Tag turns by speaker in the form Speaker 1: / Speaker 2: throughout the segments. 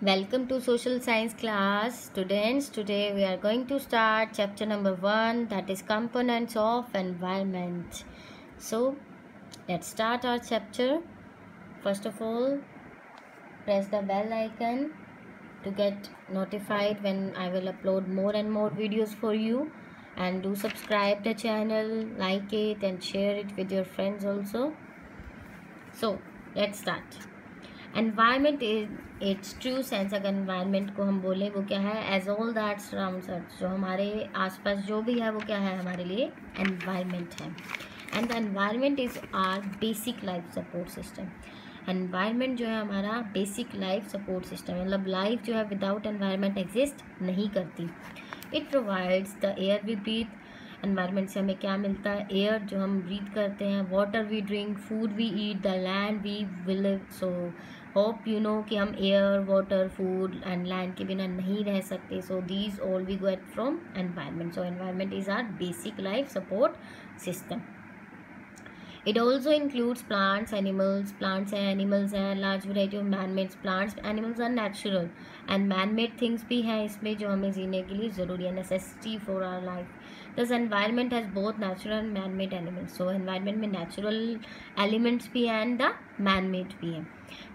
Speaker 1: Welcome to social science class, students. Today we are going to start chapter number 1, that is components of environment. So let's start our chapter. First of all, press the bell icon to get notified when I will upload more and more videos for you, and do subscribe the channel, like it and share it with your friends also. So let's start. Environment it's true sense, अगर environment को हम बोलें वो क्या है, as all that surrounds अस, जो हमारे आसपास जो भी है वो क्या है हमारे लिए एनवायरमेंट है. And the environment is our basic life support system. Environment जो है हमारा बेसिक लाइफ सपोर्ट सिस्टम, मतलब लाइफ जो है विदाउट एनवायरमेंट एग्जिस्ट नहीं करती. It provides the air we breathe. Environment से हमें क्या मिलता है, एयर जो हम ब्रीथ करते हैं, water we drink, food we eat, the land we will. So hope you know कि हम air, water, food and land के बिना नहीं रह सकते. So these all we get from environment. So environment is our basic life support system. It also includes plants, animals. Plants and animals हैं, large variety of man-made. Plants, animals are natural and man-made things भी हैं इसमें जो हमें जीने के लिए ज़रूरी है, necessity for our life. Thus environment has both natural and man-made elements. So environment में natural elements भी हैं and the man-made भी हैं.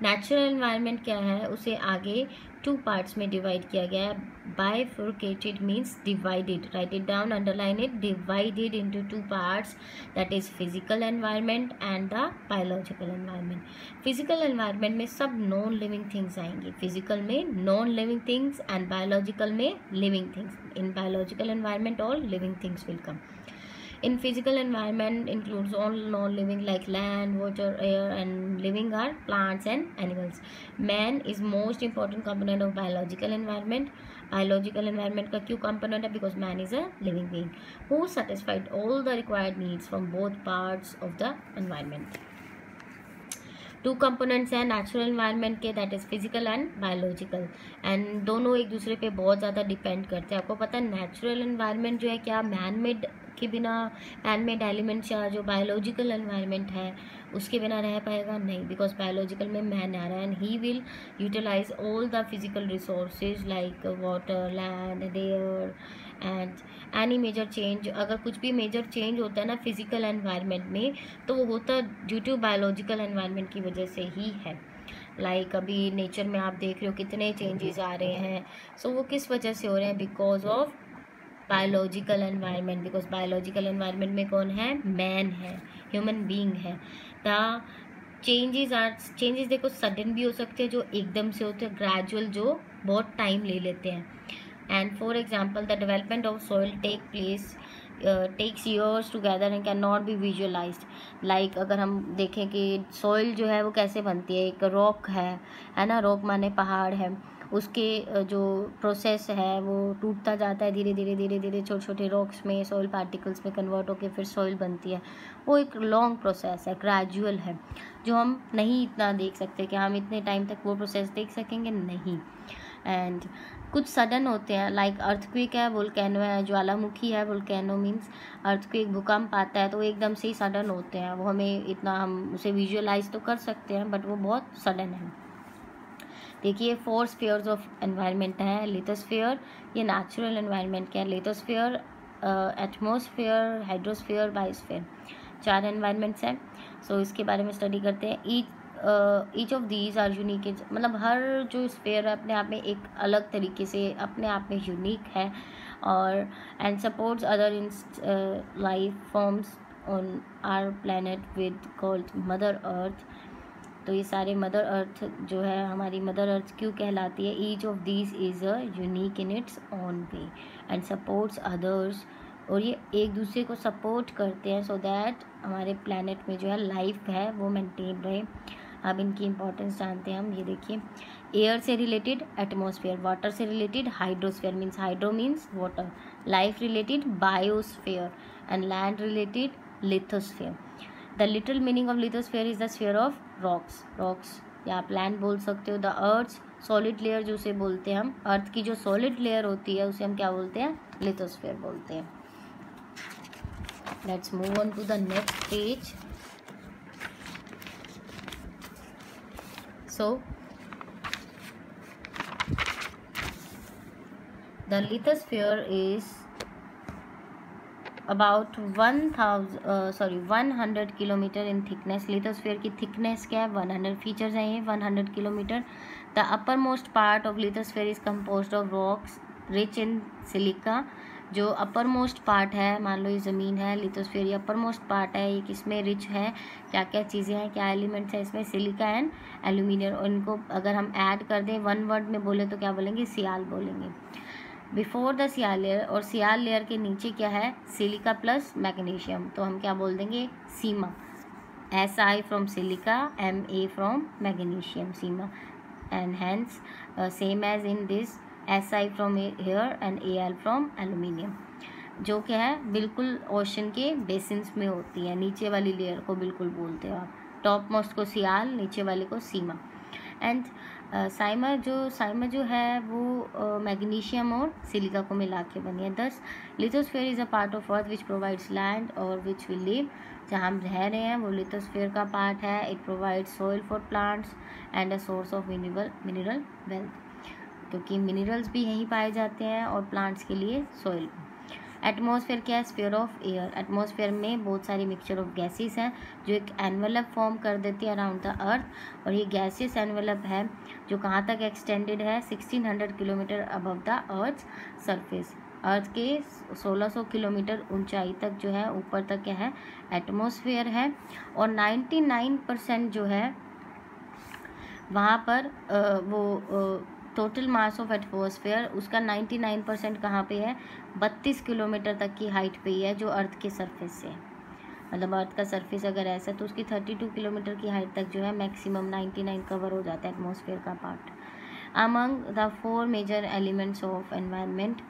Speaker 1: Natural environment क्या है, उसे आगे 2 parts में divide किया गया है. Bifurcated means divided. Write it down, underline it. Divided into 2 parts, that is physical environment and the biological environment. Physical environment में सब नॉन लिविंग थिंग्स आएंगी. फिजिकल में non living things and biological में living things. In biological environment all living things will come. In physical environment includes all non-living like land, water, air, and living are plants and animals. Man is most important component of biological environment. Biological environment का क्यों component है, because man is a living being who satisfied all the required needs from both parts of the environment. 2 components हैं natural environment के, that is physical and biological. And दोनों एक दूसरे पे बहुत ज़्यादा डिपेंड करते हैं. आपको पता है नेचुरल एनवायरनमेंट जो है क्या मैन मेड के बिना, मैन मेड एलिमेंट्स या जो बायोलॉजिकल एनवायरनमेंट है उसके बिना रह पाएगा नहीं, बिकॉज बायोलॉजिकल में मैन आ रहा है and he will utilise all the physical resources like water, land, air and any major change. अगर कुछ भी मेजर चेंज होता है ना फिजिकल एनवायरनमेंट में, तो वो होता ड्यू टू बायोलॉजिकल एनवायरनमेंट की वजह से ही है. लाइक अभी नेचर में आप देख रहे हो कितने चेंजेस आ रहे हैं. सो वो किस वजह से हो रहे हैं, because of biological environment. Because biological environment में कौन है, मैन है, ह्यूमन बीइंग है. द चेंजेस देखो सडन भी हो सकते हैं जो एकदम से होते हैं, ग्रेजुअल जो बहुत टाइम ले लेते हैं. And for example, the development of soil takes years together and cannot be visualized. Like अगर हम देखें कि soil जो है वो कैसे बनती है, एक रॉक है ना, रॉक माने पहाड़ है, उसके जो प्रोसेस है वो टूटता जाता है धीरे धीरे धीरे धीरे, छोटे छोटे रॉक्स में सॉइल पार्टिकल्स में कन्वर्ट होकर फिर सॉइल बनती है. वो एक लॉन्ग प्रोसेस है, ग्रेजुअल है, जो हम नहीं इतना देख सकते कि हम इतने टाइम तक वो प्रोसेस देख सकेंगे, नहीं. एंड कुछ सडन होते हैं, लाइक अर्थक्वेक है, वोल्केनो है, ज्वालामुखी है. वोल्केनो मीन्स अर्थक्वेक, भूकंप आता है तो एकदम से ही सडन होते हैं, वो हमें इतना, हम उसे विजुअलाइज तो कर सकते हैं बट वो बहुत सडन है. देखिए 4 स्फीयर्स ऑफ एनवायरनमेंट है. लिथोस्फीयर ये नेचुरल एनवायरनमेंट का है. Lithosphere, atmosphere, hydrosphere, biosphere, 4 environments हैं. सो इसके बारे में स्टडी करते हैं. Each of these are unique, मतलब हर जो स्फीयर है अपने आप में एक अलग तरीके से अपने आप में यूनिक है. और and supports other in life forms on our planet with called mother earth. तो ये सारे मदर अर्थ जो है हमारी मदर अर्थ क्यों कहलाती है, each of these is a unique in its own way and supports others. और ये एक दूसरे को सपोर्ट करते हैं सो दैट हमारे प्लैनेट में जो है लाइफ है वो मेंटेन रहे. अब इनकी इंपॉर्टेंस जानते हैं हम. ये देखिए, एयर से रिलेटेड एटमॉस्फेयर, वाटर से related hydrosphere means hydro means water, life related biosphere and land related lithosphere. The little meaning of lithosphere is the sphere of rocks. Rocks या आप लैंड बोल सकते हो. द अर्थ सॉलिड लेयर जो उसे बोलते हैं हम, अर्थ की जो सॉलिड लेयर होती है उसे हम क्या बोलते हैं, लिथोस्फेयर बोलते हैं. Let's move on to the next page. So the lithosphere is about 100 kilometre in thickness. Lithosphere की थिकनेस क्या है? 100 फीचर्स हैं ये 100 kilometre. The upper most part of lithosphere is composed of rocks rich in silica. जो upper most part है, मान लो ये ज़मीन है, लिथोस्फीयर ये अपर मोस्ट पार्ट है, ये किसमें रिच है, क्या क्या चीज़ें हैं, क्या एलिमेंट्स हैं इसमें? Silica and aluminium. और इनको अगर हम ऐड कर दें वन वर्ड में बोले तो क्या बोलेंगे? सियाल बोलेंगे। बिफोर द सियाल लेयर, और सियाल लेयर के नीचे क्या है? सिलिका प्लस मैग्नीशियम, तो हम क्या बोल देंगे? Sima. Si from silica, Ma from magnesium, sima. And hence same as in this Si from here and Al from aluminium, जो क्या है बिल्कुल ओशन के बेसिन्स में होती है। नीचे वाली लेयर को बिल्कुल बोलते हो आप, टॉप मोस्ट को सियाल, नीचे वाले को सीमा। एंड साइमा जो है वो मैग्नीशियम और सिलिका को मिला के बनी है। दस lithosphere is a part of earth which provides land और विच विल लिव। जहाँ हम रह रहे हैं वो लिथोस्फीयर का पार्ट है। It provides soil for plants and a source of mineral wealth, क्योंकि मिनरल्स भी यहीं पाए जाते हैं और प्लांट्स के लिए सॉइल। एटमॉस्फेयर क्या है? Sphere of air. एटमॉस्फेयर में बहुत सारी मिक्सचर ऑफ गैसेस हैं जो एक एनवेलप फॉर्म कर देती है अराउंड द अर्थ, और ये गैसेस एनवेलप है जो कहाँ तक एक्सटेंडेड है? 1600 kilometre above the earth surface. Earth के 1600 किलोमीटर ऊंचाई तक जो है, ऊपर तक क्या है? एटमॉस्फेयर है। और 99% जो है वहाँ पर टोटल मास ऑफ एटमॉस्फेयर उसका 99% कहाँ पे है? 32 किलोमीटर तक की हाइट पे ही है, जो अर्थ के सरफेस से है। मतलब अर्थ का सरफेस अगर ऐसा तो उसकी 32 किलोमीटर की हाइट तक जो है मैक्सिमम 99 कवर हो जाता है एटमॉस्फेयर का part. Among the 4 major elements of environment,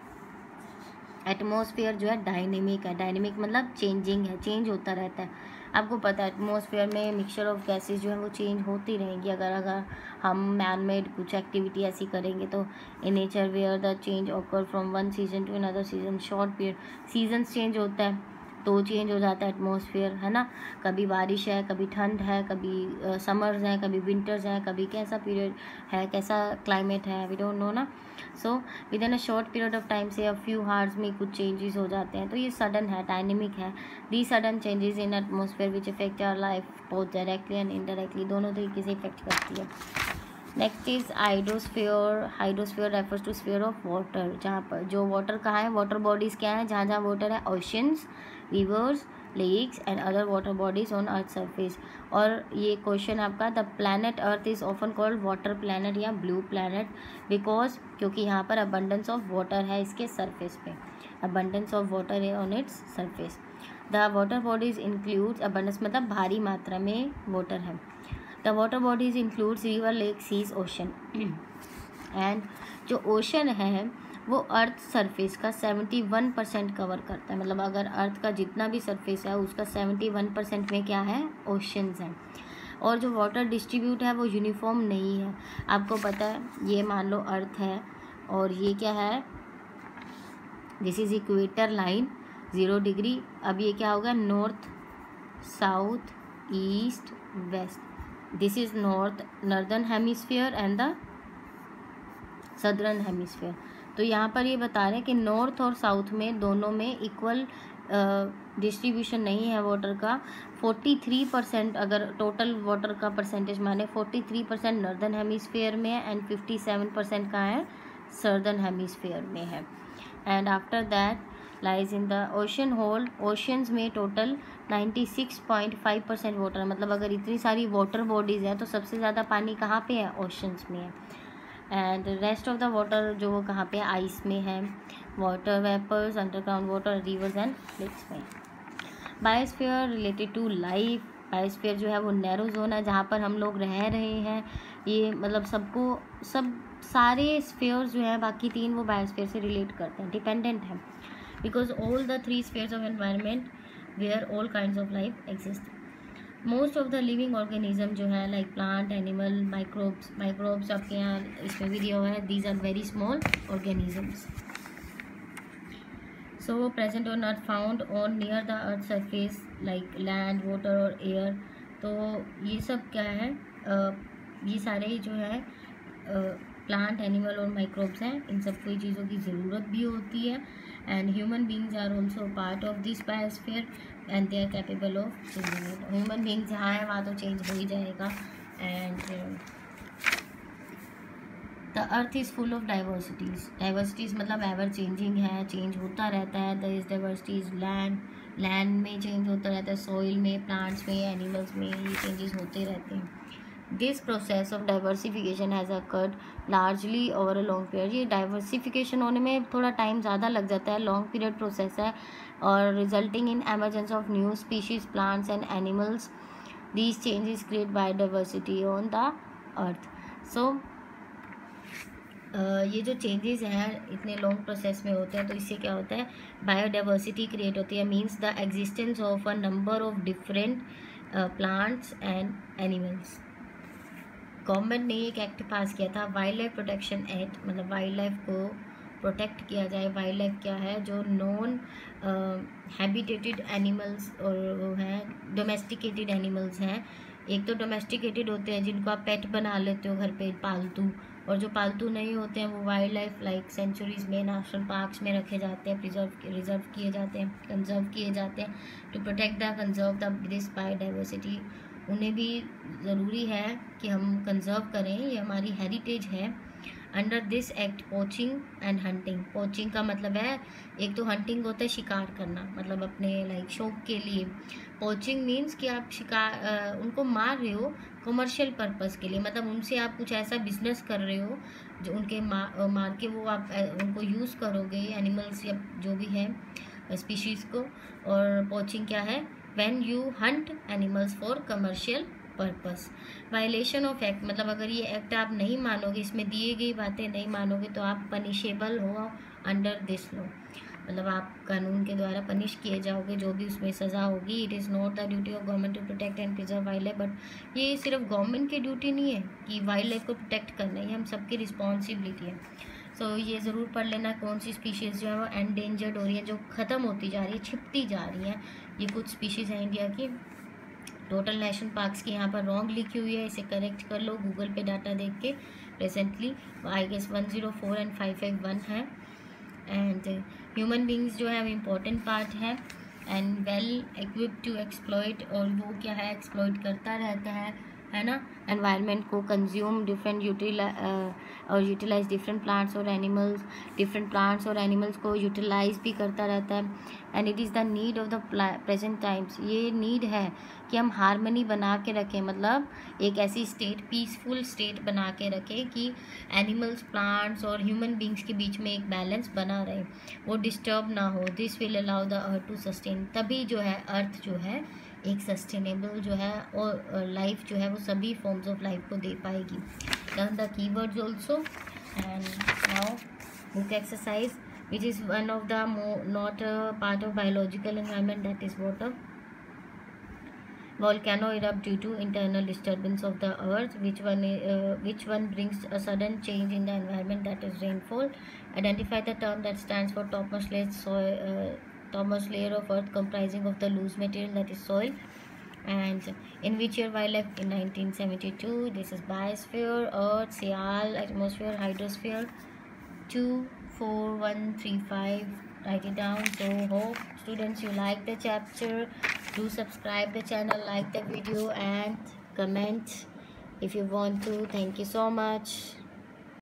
Speaker 1: atmosphere जो है डायनेमिक है। डायनेमिक मतलब चेंजिंग है, चेंज होता रहता है। आपको पता है एटमॉस्फेयर में मिक्सचर ऑफ गैसेस जो है वो चेंज होती रहेंगी। अगर हम मैन मेड कुछ एक्टिविटी ऐसी करेंगे तो in nature where the change occur from one season to another season, short period seasons change होता है तो चेंज हो जाता है एटमॉस्फेयर, है ना। कभी बारिश है, कभी ठंड है, कभी समर्स हैं, कभी विंटर्स हैं, कभी कैसा पीरियड है, कैसा क्लाइमेट है, वी डोंट नो ना। So with in a short period of time से अ फ्यू हावर्स में कुछ चेंजेस हो जाते हैं, तो ये सडन है, डायनेमिक है। The sudden changes in atmosphere which effect our life both directly and indirectly, दोनों तरीके से इफेक्ट करती है। Next is hydrosphere. Hydrosphere refers to sphere of water, जहाँ पर जो वाटर कहाँ है? वाटर बॉडीज़ क्या है? जहाँ जहाँ वाटर है, oceans, rivers, lakes and other water bodies on earth surface. और ये क्वेश्चन आपका, the planet earth is often called water planet या ब्लू प्लैनेट बिकॉज, क्योंकि यहाँ पर अबंडेंस ऑफ वाटर है इसके सरफेस पे, अबंडेंस ऑफ वाटर है on its surface. The water bodies includes, abundance मतलब भारी मात्रा में वाटर है। The water bodies includes river, lake, seas, ocean. And जो ओशन है वो अर्थ सरफेस का 71% कवर करता है। मतलब अगर अर्थ का जितना भी सरफेस है उसका 71% में क्या है? ओशंस हैं। और जो वाटर डिस्ट्रीब्यूट है वो यूनिफॉर्म नहीं है। आपको पता है, ये मान लो अर्थ है और ये क्या है? This is equator line 0 degree. अब ये क्या होगा? North, south, east, west. This is northern hemisphere and the southern hemisphere. तो यहाँ पर ये बता रहे हैं कि नॉर्थ और साउथ में दोनों में इक्वल डिस्ट्रीब्यूशन नहीं है वाटर का। 43% अगर टोटल वाटर का परसेंटेज माने 43% नॉर्दर्न हेमिस्फीयर में है एंड 57% का है सदर्न हेमिस्फीयर में है। And after that lies in the ocean whole. Oceans में टोटल 96.5% वाटर, मतलब अगर इतनी सारी वाटर बॉडीज़ हैं तो सबसे ज़्यादा पानी कहाँ पे है? ओशंस में है। And rest of the water जो वो कहाँ पे? आइस में है, water vapours, underground water, rivers and lakes में। Biosphere related to life. Biosphere जो है वो नैरो जोन है जहाँ पर हम लोग रह रहे हैं। ये मतलब सब सारे स्फीयर्स जो हैं बाकी 3 वो बायोस्फीयर से रिलेट करते हैं, डिपेंडेंट हैं, because all the 3 spheres of environment where all kinds of life exist. Most of the living organism जो है लाइक प्लांट, एनिमल, माइक्रोब्स आपके यहाँ इसमें भी दिया हुआ है, these are very small organisms. So present on earth, found on near the earth surface like land, water और एयर। तो ये सब क्या है? ये सारे जो है प्लांट, एनिमल और माइक्रोब्स हैं, इन सबको चीज़ों की ज़रूरत भी होती है। And human beings are also part of this biosphere and they are capable of changing it. Human beings जहाँ है वहाँ तो चेंज हो ही जाएगा। And the earth is full of diversities मतलब एवर चेंजिंग है, चेंज होता रहता है। द इज डाइवर्सिटीज़ लैंड में चेंज होता रहता है, सॉइल में, प्लांट्स में, एनिमल्स में, ये चेंजेस होते रहते हैं। This process of diversification has occurred largely over a long period. ये डाइवर्सिफिकेशन होने में थोड़ा टाइम ज़्यादा लग जाता है, लॉन्ग पीरियड प्रोसेस है, और resulting in emergence of new species, plants and animals. These changes create biodiversity on the earth. So ये जो चेंजेस हैं इतने लॉन्ग प्रोसेस में होते हैं, तो इससे क्या होता है, बायोडाइवर्सिटी क्रिएट होती है, means the existence of a number of different plants and animals. Government ने एक एक्ट पास किया था, वाइल्ड लाइफ प्रोटेक्शन एक्ट, मतलब वाइल्ड लाइफ को प्रोटेक्ट किया जाए। वाइल्ड लाइफ क्या है, जो नॉन हैबिटेटेड एनिमल्स और वो हैं डोमेस्टिकेटेड एनिमल्स हैं। एक तो डोमेस्टिकेटेड होते हैं जिनको आप पेट बना लेते हो घर पे पालतू, और जो पालतू नहीं होते हैं वो वाइल्ड लाइफ लाइक सेंचुरीज में, नेशनल पार्क्स में रखे जाते हैं, रिजर्व किए जाते हैं, कंजर्व किए जाते हैं to protect the conserve the this biodiversity. उन्हें भी ज़रूरी है कि हम कंजर्व करें, ये हमारी हेरिटेज है। Under this act poaching and hunting, poaching का मतलब है, एक तो हंटिंग होता है शिकार करना, मतलब अपने लाइक शौक के लिए। पोचिंग मीन्स कि आप शिकार उनको मार रहे हो कमर्शियल पर्पस के लिए, मतलब उनसे आप कुछ ऐसा बिजनेस कर रहे हो जो उनके मार के वो आप उनको यूज़ करोगे, एनिमल्स या जो भी है स्पीशीज़ को। और पोचिंग क्या है, when you Hunt animals for commercial purpose. Violation of act मतलब अगर ये एक्ट आप नहीं मानोगे, इसमें दिए गई बातें नहीं मानोगे, तो आप पनिशेबल हो अंडर दिस लॉ, मतलब आप कानून के द्वारा पनिश किए जाओगे, जो भी उसमें सज़ा होगी। It is not the duty of government to protect and preserve wildlife, but ये सिर्फ गवर्नमेंट की ड्यूटी नहीं है कि वाइल्ड लाइफ को प्रोटेक्ट करना, ये हम सबकी रिस्पॉन्सिबिलिटी है। सो ये ज़रूर पढ़ लेना कौन सी स्पीशीज़ जो है वो एंडेंजर्ड हो रही है, जो ख़त्म होती जा रही है, छिपती जा रही हैं। ये कुछ स्पीशीज़ हैं इंडिया की। टोटल नेशनल पार्क्स की यहाँ पर रॉन्ग लिखी हुई है, इसे करेक्ट कर लो गूगल पे डाटा देख के। प्रेजेंटली आई गेस 104 एंड 551 है। एंड ह्यूमन बींग्स जो है वो इम्पोर्टेंट पार्ट है and well equipped to exploit, और वो क्या है एक्सप्लॉइट करता रहता है ना, एनवायरनमेंट को consume different utilise different plants और एनिमल्स, डिफरेंट प्लांट्स और एनिमल्स को यूटिलाइज भी करता रहता है। And it is the need of the present times, ये नीड है कि हम हारमनी बना के रखें, मतलब एक ऐसी स्टेट, पीसफुल स्टेट बना के रखें कि एनिमल्स, प्लांट्स और ह्यूमन बींग्स के बीच में एक बैलेंस बना रहे, वो डिस्टर्ब ना हो। This will allow the earth to sustain, तभी जो है अर्थ जो है एक सस्टेनेबल जो है और लाइफ जो है वो सभी फॉर्म्स ऑफ लाइफ को दे पाएगी। Learn the keywords also. And now book exercise which is one of the not a part of biological environment, that is water. Volcano erupt due to internal disturbance of the earth. Which one brings a sudden change in the environment, that is rainfall. Identify the term that stands for topmost layer of earth comprising of the loose material, that is soil. And in which year wildlife? In 1972. This is biosphere, earth, Sial, atmosphere, hydrosphere. 24135, write it down. So hope students you like the chapter. Do subscribe the channel, like the video and comment if you want to. Thank you so much.